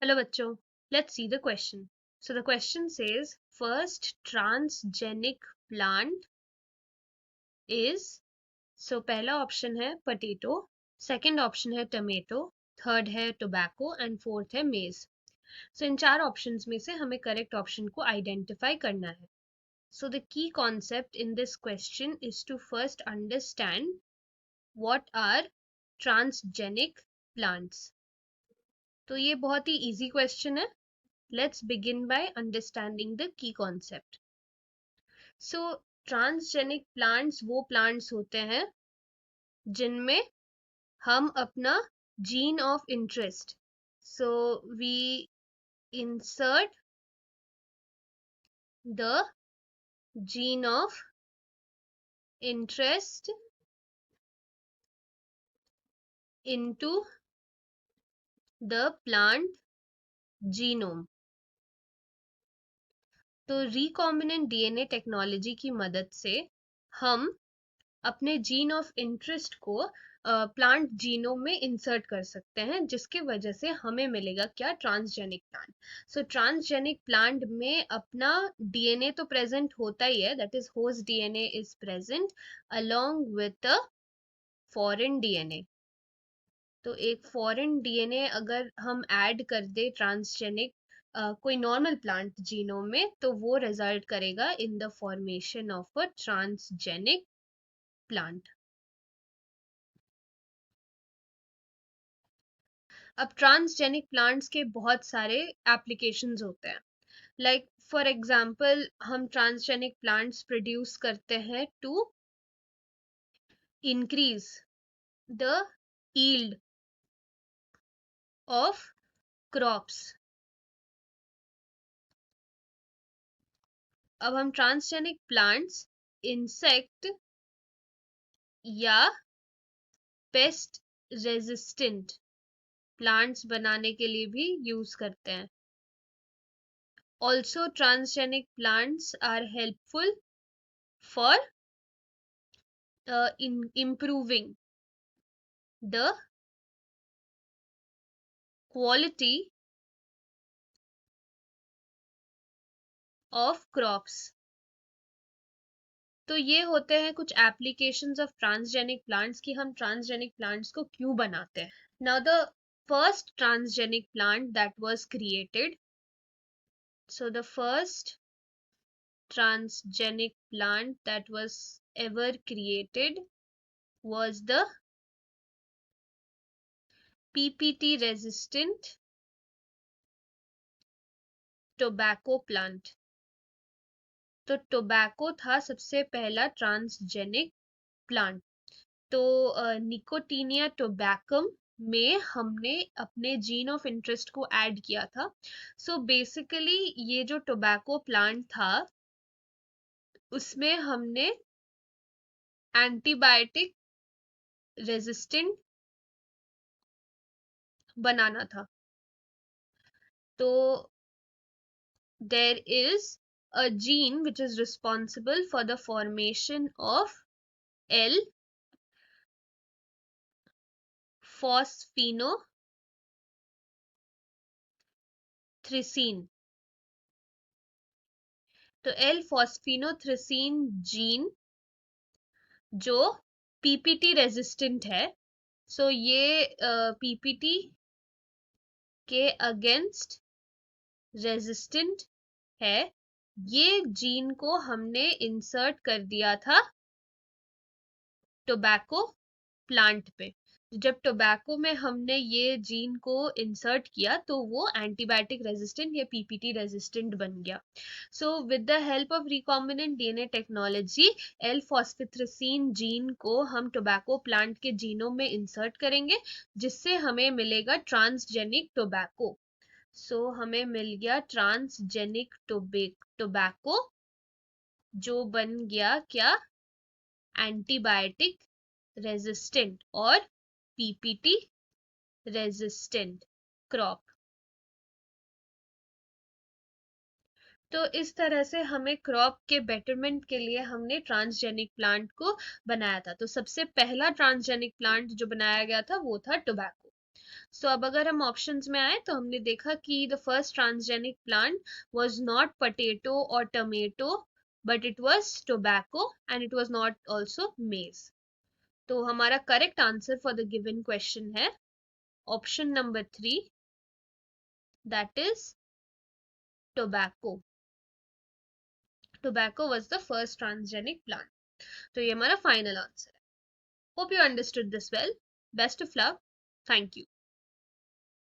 Hello bachcho, let's see the question. So the question says first transgenic plant is, so पहला option है potato, second option है tomato, third है tobacco and fourth है maize. So इन चार options में से हमें करेक्ट ऑप्शन को आइडेंटिफाई करना है. So the key concept in this question is to first understand what are transgenic plants. तो ये बहुत ही इजी क्वेश्चन है. Let's begin by understanding the key concept. So transgenic plants वो plants होते हैं जिनमें हम अपना gene of interest, so we insert the gene of interest into the plant genome. तो रिकॉम्बिनेंट डीएनए टेक्नोलॉजी की मदद से हम अपने जीन ऑफ इंटरेस्ट को प्लांट जीनोम में इंसर्ट कर सकते हैं, जिसके वजह से हमें मिलेगा क्या, transgenic plant. So transgenic plant में अपना डीएनए तो प्रेजेंट होता ही है, that is host DNA is present along with a foreign DNA. तो एक फॉरेन डीएनए अगर हम ऐड कर दे ट्रांसजेनिक कोई नॉर्मल प्लांट जीनोम में, तो वो रिजल्ट करेगा in the formation of a transgenic plant. अब ट्रांसजेनिक प्लांट्स के बहुत सारे एप्लीकेशंस होते हैं. लाइक फॉर एग्जांपल हम ट्रांसजेनिक प्लांट्स प्रोड्यूस करते हैं to increase the yield of crops. अब हम ट्रांसजेनिक प्लांट्स इंसेक्ट या पेस्ट रेजिस्टेंट प्लांट्स बनाने के लिए भी यूज करते हैं. Also transgenic plants are helpful for improving the quality of crops. तो ये होते हैं कुछ एप्लीकेशंस ऑफ ट्रांसजेनिक प्लांट्स कि हम ट्रांसजेनिक प्लांट्स को क्यों बनाते हैं. Now the first transgenic plant that was created, so the first transgenic plant that was ever created was the PPT resistant tobacco plant. तो टोबैको था सबसे पहला ट्रांसजेनिक प्लांट. तो निकोटीनिया टोबैकम में हमने अपने जीन ऑफ इंटरेस्ट को ऐड किया था. सो बेसिकली ये जो टोबैको प्लांट था उसमें हमने एंटीबायोटिक रेजिस्टेंट बनाना था. तो there is a gene which is responsible for the formation of L-phosphenothricine. तो L-phosphenothricine जीन जो पीपीटी रेजिस्टेंट है, सो ये पीपीटी के अगेंस्ट रेजिस्टेंट है. ये जीन को हमने इंसर्ट कर दिया था टोबैको प्लांट पे. जब टोबैको में हमने ये जीन को इंसर्ट किया तो वो एंटीबायोटिक रेजिस्टेंट या पीपीटी रेजिस्टेंट बन गया. So with the help of recombinant DNA technology L phosphinothricin gene को हम टोबैको प्लांट के जीनोम में इंसर्ट करेंगे, जिससे हमें मिलेगा ट्रांसजेनिक टोबैको. सो हमें मिल गया ट्रांसजेनिक टोबैको जो बन गया क्या, एंटीबायोटिक रेजिस्टेंट और पीपीटी रेजिस्टेंट क्रॉप. तो इस तरह से हमें क्रॉप के बेटरमेंट के लिए हमने ट्रांसजेनिक प्लांट को बनाया था. तो सबसे पहला ट्रांसजेनिक प्लांट जो बनाया गया था वो था टोबैको. सो अब अगर हम ऑप्शंस में आए तो हमने देखा कि the first transgenic plant was not potato or tomato but it was tobacco and it was not also maize. तो हमारा correct answer for the given question है option number 3, that is tobacco. Tobacco was the first transgenic plant. तो ये हमारा final answer है। Hope you understood this well. Best of luck. Thank you.